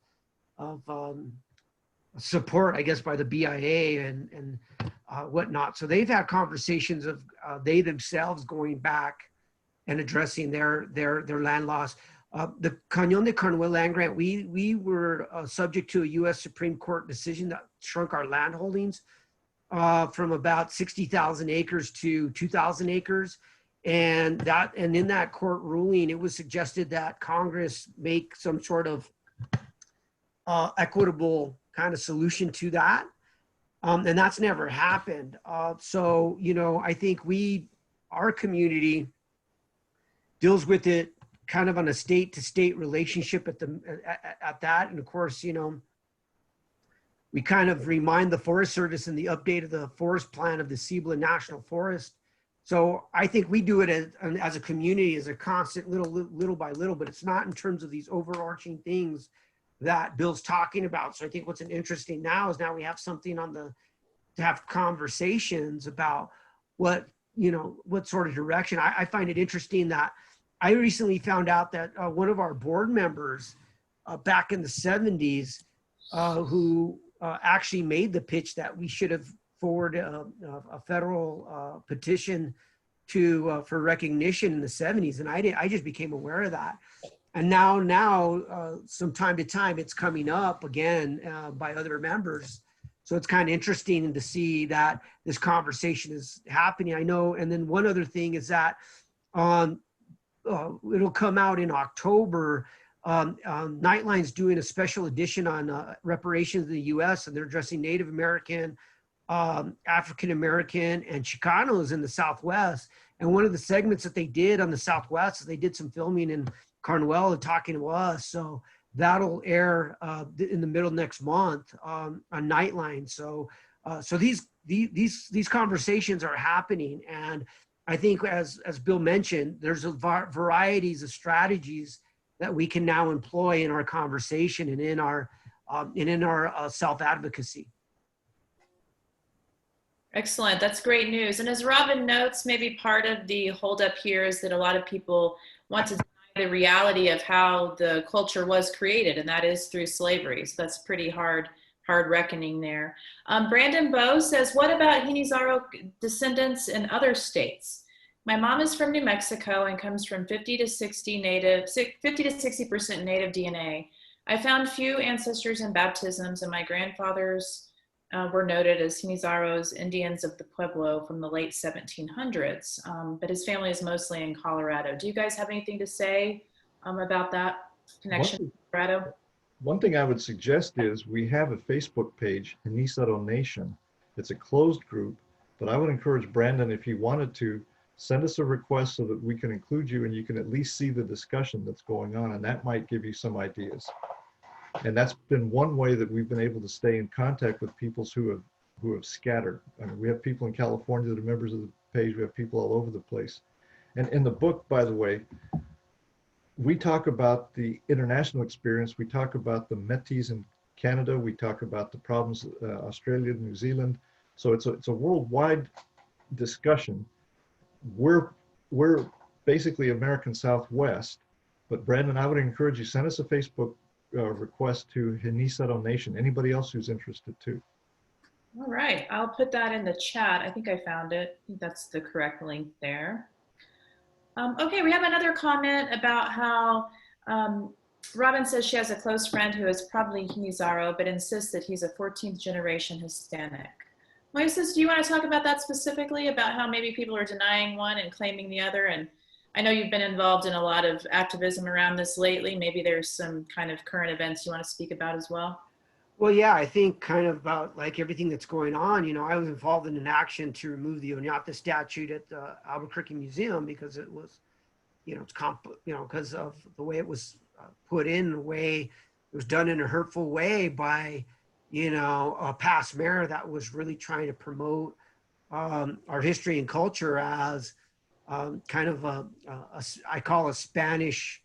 support, I guess, by the BIA and whatnot. So they've had conversations of they themselves going back and addressing their land loss. The Cañón de Carnuel land grant, we were subject to a U.S. Supreme Court decision that shrunk our land holdings from about 60,000 acres to 2,000 acres. And in that court ruling, it was suggested that Congress make some sort of equitable kind of solution to that. And that's never happened. So, you know, I think our community deals with it kind of on a state to state relationship at that. And of course, you know, we kind of remind the Forest Service in the update of the forest plan of the Cibola National Forest. So I think we do it as a community, as a constant little by little, but it's not in terms of these overarching things that Bill's talking about. So I think what's interesting now is we have something to have conversations about what sort of direction. I find it interesting that I recently found out that one of our board members back in the 70s who actually made the pitch that we should have forwarded a federal petition for recognition in the 70s. And I just became aware of that. And now from time to time, it's coming up again by other members. So it's kind of interesting to see that this conversation is happening. I know. And then one other thing is that it'll come out in October. Nightline's doing a special edition on reparations in the U.S. and they're addressing Native American, African American, and Chicanos in the Southwest. And one of the segments that they did on the Southwest is they did some filming in Carnuel and talking to us. So that'll air in the middle of next month on Nightline. So these conversations are happening, and I think as Bill mentioned, there's varieties of strategies that we can now employ in our conversation and in our self-advocacy. Excellent. That's great news. And as Robin notes, maybe part of the holdup here is that a lot of people want to deny the reality of how the culture was created, and that is through slavery. So that's pretty hard reckoning there. Brandon Bowe says, what about Genizaro descendants in other states? My mom is from New Mexico and comes from 50 to 60% native DNA. I found few ancestors and baptisms, and my grandfathers were noted as Genizaros, Indians of the Pueblo from the late 1700s, but his family is mostly in Colorado. Do you guys have anything to say about that connection to Colorado? One thing I would suggest is we have a Facebook page, Genizaro Nation. It's a closed group, but I would encourage Brandon, if he wanted to, send us a request so that we can include you and you can at least see the discussion that's going on, and that might give you some ideas. And that's been one way that we've been able to stay in contact with peoples who have scattered. I mean, we have people in California that are members of the page. We have people all over the place. And in the book, by the way, we talk about the international experience. We talk about the Métis in Canada. We talk about the problems Australia, New Zealand. So it's a worldwide discussion. we're basically American Southwest. But Brandon, I would encourage you, send us a Facebook request to Genizaro Nation. Anybody else who's interested too. All right, I'll put that in the chat. I think I found it. I think that's the correct link there. Okay, we have another comment about how Robin says she has a close friend who is probably Genizaro, but insists that he's a 14th generation Hispanic. Moises, do you want to talk about that specifically, about how maybe people are denying one and claiming the other? And I know you've been involved in a lot of activism around this lately. Maybe there's some kind of current events you want to speak about as well. Well, yeah, I think kind of about like everything that's going on. You know, I was involved in an action to remove the Oñate statue at the Albuquerque Museum because it was, you know, because of the way it was put in, the way it was done in a hurtful way by, you know, a past mayor that was really trying to promote our history and culture as kind of I call a Spanish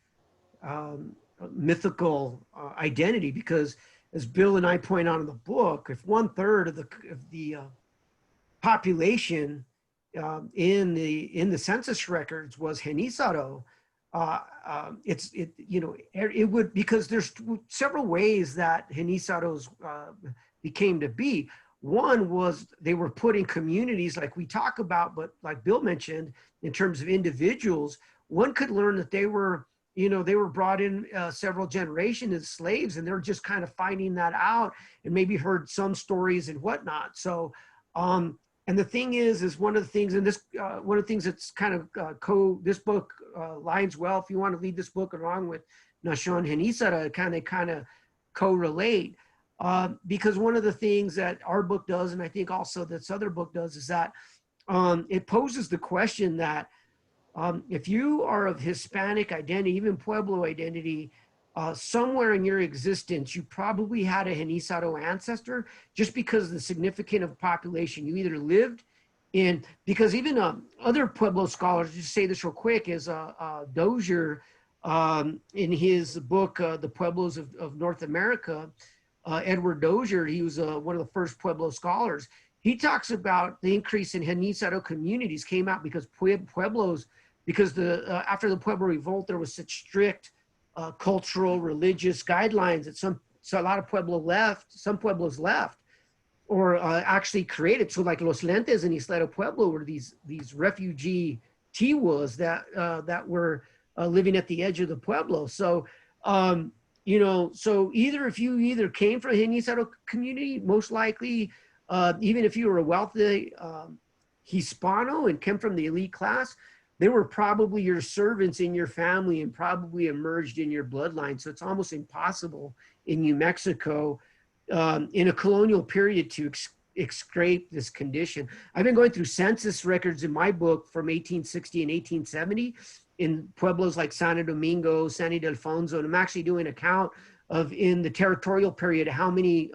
mythical identity, because as Bill and I point out in the book, if 1/3 of the population in the census records was Genizaro, it would, because there's several ways that Genizaros became to be. One was they were put in communities like we talk about, but like Bill mentioned, in terms of individuals, one could learn that they were brought in several generations as slaves, and they're just kind of finding that out, and maybe heard some stories and whatnot. So, and the thing is one of the things, and this, one of the things that's kind of this book lines well, if you want to read this book along with Nación Genizara, kind of correlate, because one of the things that our book does, and I think also this other book does, is that it poses the question that if you are of Hispanic identity, even Pueblo identity, somewhere in your existence, you probably had a Genizaro ancestor, just because of the significance of population. You either lived in, because even other Pueblo scholars, just say this real quick, is Dozier, in his book, The Pueblos of North America, Edward Dozier, he was one of the first Pueblo scholars. He talks about the increase in Genizaro communities came out because Pueblos, because after the Pueblo Revolt, there was such strict cultural, religious guidelines that so a lot of some Pueblos left, or actually created. So like Los Lentes and Isleta Pueblo were these refugee Tiwas that were living at the edge of the Pueblo. So, so if you came from a Genizaro community, most likely, even if you were a wealthy Hispano and came from the elite class, they were probably your servants in your family and probably emerged in your bloodline. So it's almost impossible in New Mexico in a colonial period to escape this condition. I've been going through census records in my book from 1860 and 1870 in pueblos like San Domingo, San Ildefonso, and I'm actually doing a count of, in the territorial period, how many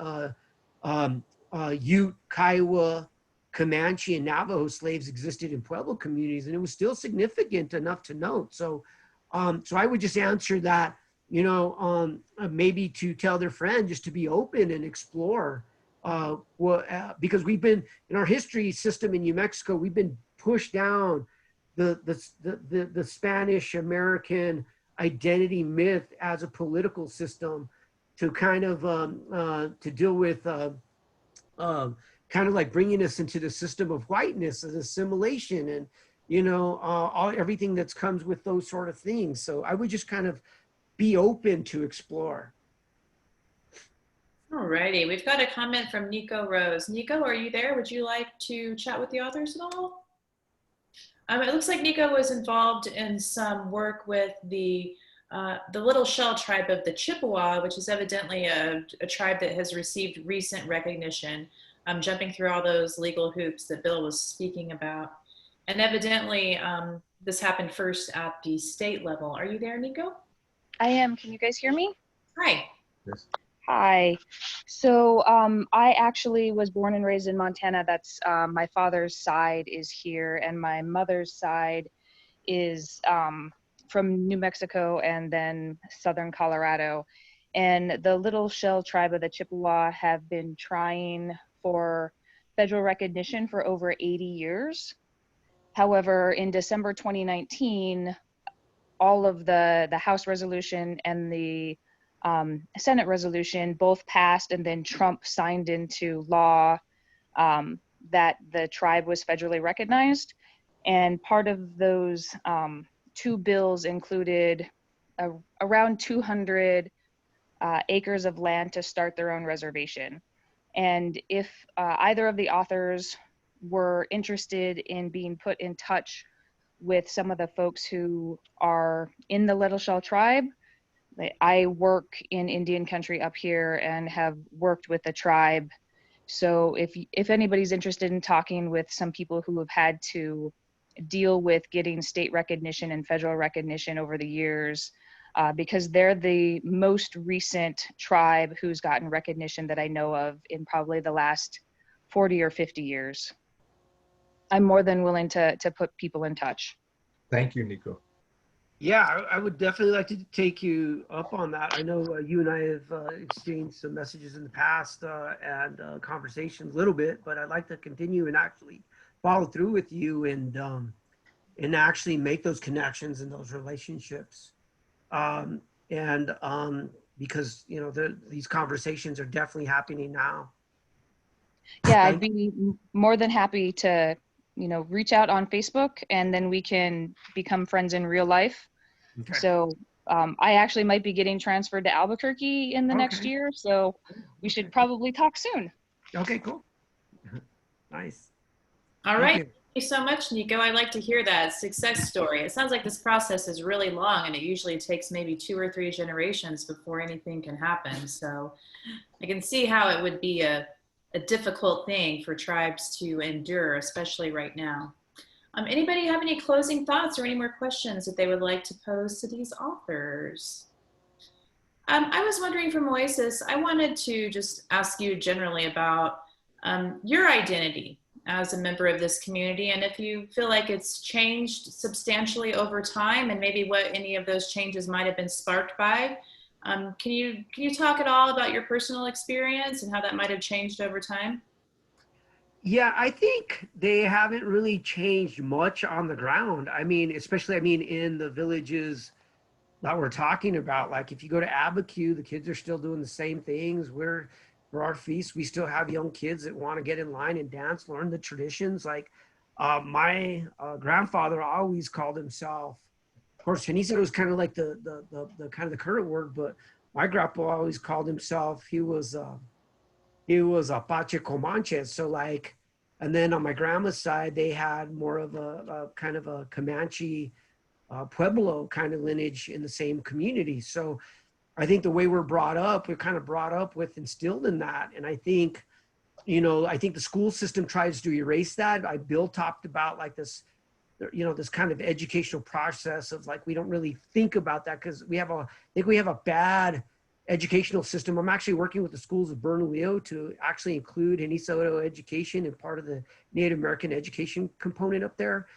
Ute, Kiowa, Comanche, and Navajo slaves existed in Pueblo communities, and it was still significant enough to note. So, so I would just answer that, maybe to tell their friend just to be open and explore. Because we've been, in our history system in New Mexico, we've been pushed down the Spanish American identity myth as a political system to kind of to deal with kind of like bringing us into the system of whiteness and assimilation and, everything that comes with those sort of things. So I would just kind of be open to explore. All righty, we've got a comment from Nico Rose. Nico, are you there? Would you like to chat with the authors at all? It looks like Nico was involved in some work with the Little Shell tribe of the Chippewa, which is evidently a tribe that has received recent recognition. I'm jumping through all those legal hoops that Bill was speaking about. And evidently, this happened first at the state level. Are you there, Nico? I am. Can you guys hear me? Hi. Yes. Hi. So I actually was born and raised in Montana. That's my father's side is here, and my mother's side is from New Mexico and then southern Colorado. And the Little Shell tribe of the Chippewa have been trying for federal recognition for over 80 years. However, in December 2019, all of the House resolution and the Senate resolution both passed, and then Trump signed into law that the tribe was federally recognized. And part of those two bills included around 200 acres of land to start their own reservation. And if either of the authors were interested in being put in touch with some of the folks who are in the Little Shell tribe, I work in Indian country up here and have worked with the tribe. So if anybody's interested in talking with some people who have had to deal with getting state recognition and federal recognition over the years, because they're the most recent tribe who's gotten recognition that I know of in probably the last 40 or 50 years. I'm more than willing to put people in touch. Thank you, Nico. Yeah, I would definitely like to take you up on that. I know you and I have exchanged some messages in the past and conversations a little bit, but I'd like to continue and actually follow through with you and actually make those connections and those relationships. Because, you know, these conversations are definitely happening now. Yeah, I'd be more than happy to, you know, reach out on Facebook, and then we can become friends in real life. Okay. So I actually might be getting transferred to Albuquerque in the next year, so we should probably talk soon. Okay, cool. Nice. All right. Thank Thank you so much, Nico. I like to hear that success story. It sounds like this process is really long, and it usually takes maybe 2 or 3 generations before anything can happen. So I can see how it would be a difficult thing for tribes to endure, especially right now. Anybody have any closing thoughts or any more questions that they would like to pose to these authors? I was wondering for Moises, I wanted to just ask you generally about your identity as a member of this community, and if you feel like it's changed substantially over time, and maybe what any of those changes might have been sparked by. Can you talk at all about your personal experience and how that might have changed over time? Yeah, I think they haven't really changed much on the ground. I mean, especially, in the villages that we're talking about. Like if you go to Abiquiu, the kids are still doing the same things. For our feast, we still have young kids that want to get in line and dance, learn the traditions. Like my grandfather always called himself, of course, Genizaro is kind of like the kind of the current word, but my grandpa always called himself, he was a Apache Comanche. So like, and then on my grandma's side, they had more of a kind of a Comanche Pueblo kind of lineage in the same community. So I think the way we're kind of brought up with instilled in that. And I think, you know, I think the school system tries to erase that. Bill talked about like this, you know, this kind of educational process of like, we don't really think about that because I think we have a bad educational system. I'm actually working with the schools of Bernalillo to actually include Genizaro education and part of the Native American education component up there,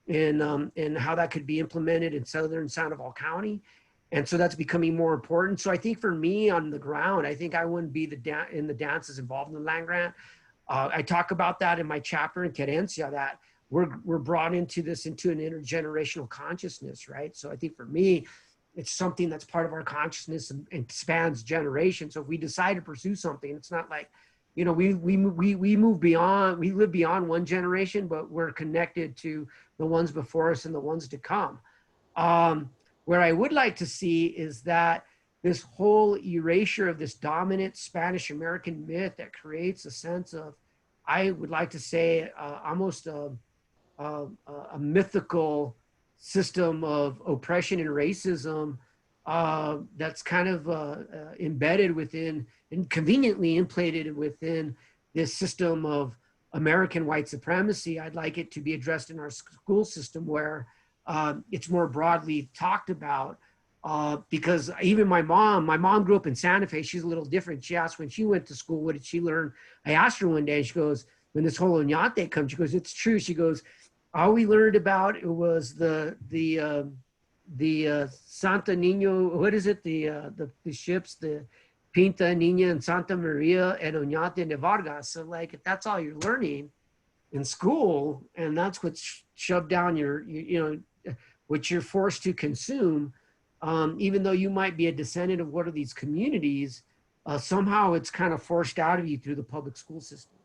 and how that could be implemented in southern Sandoval County. And so that's becoming more important. So I think for me on the ground, I think I wouldn't be in the dances involved in the land grant. I talk about that in my chapter in Querencia, that we're brought into an intergenerational consciousness, right? So I think for me, it's something that's part of our consciousness and spans generations. So if we decide to pursue something, it's not like, you know, we move beyond, we live beyond one generation, but we're connected to the ones before us and the ones to come. Where I would like to see is that this whole erasure of this dominant Spanish American myth that creates a sense of, I would like to say, almost a mythical system of oppression and racism that's kind of embedded within and conveniently implanted within this system of American white supremacy. I'd like it to be addressed in our school system where it's more broadly talked about, because even my mom grew up in Santa Fe. She's a little different. She asked when she went to school, what did she learn? I asked her one day, and she goes, when this whole Oñate comes, she goes, it's true. She goes, all we learned about it was the Santa Nino, what is it? The ships, the Pinta, Nina, and Santa Maria, and Oñate de Vargas. So like, if that's all you're learning, in school, and that's what's shoved down what you're forced to consume. Even though you might be a descendant of one of these communities, somehow it's kind of forced out of you through the public school system.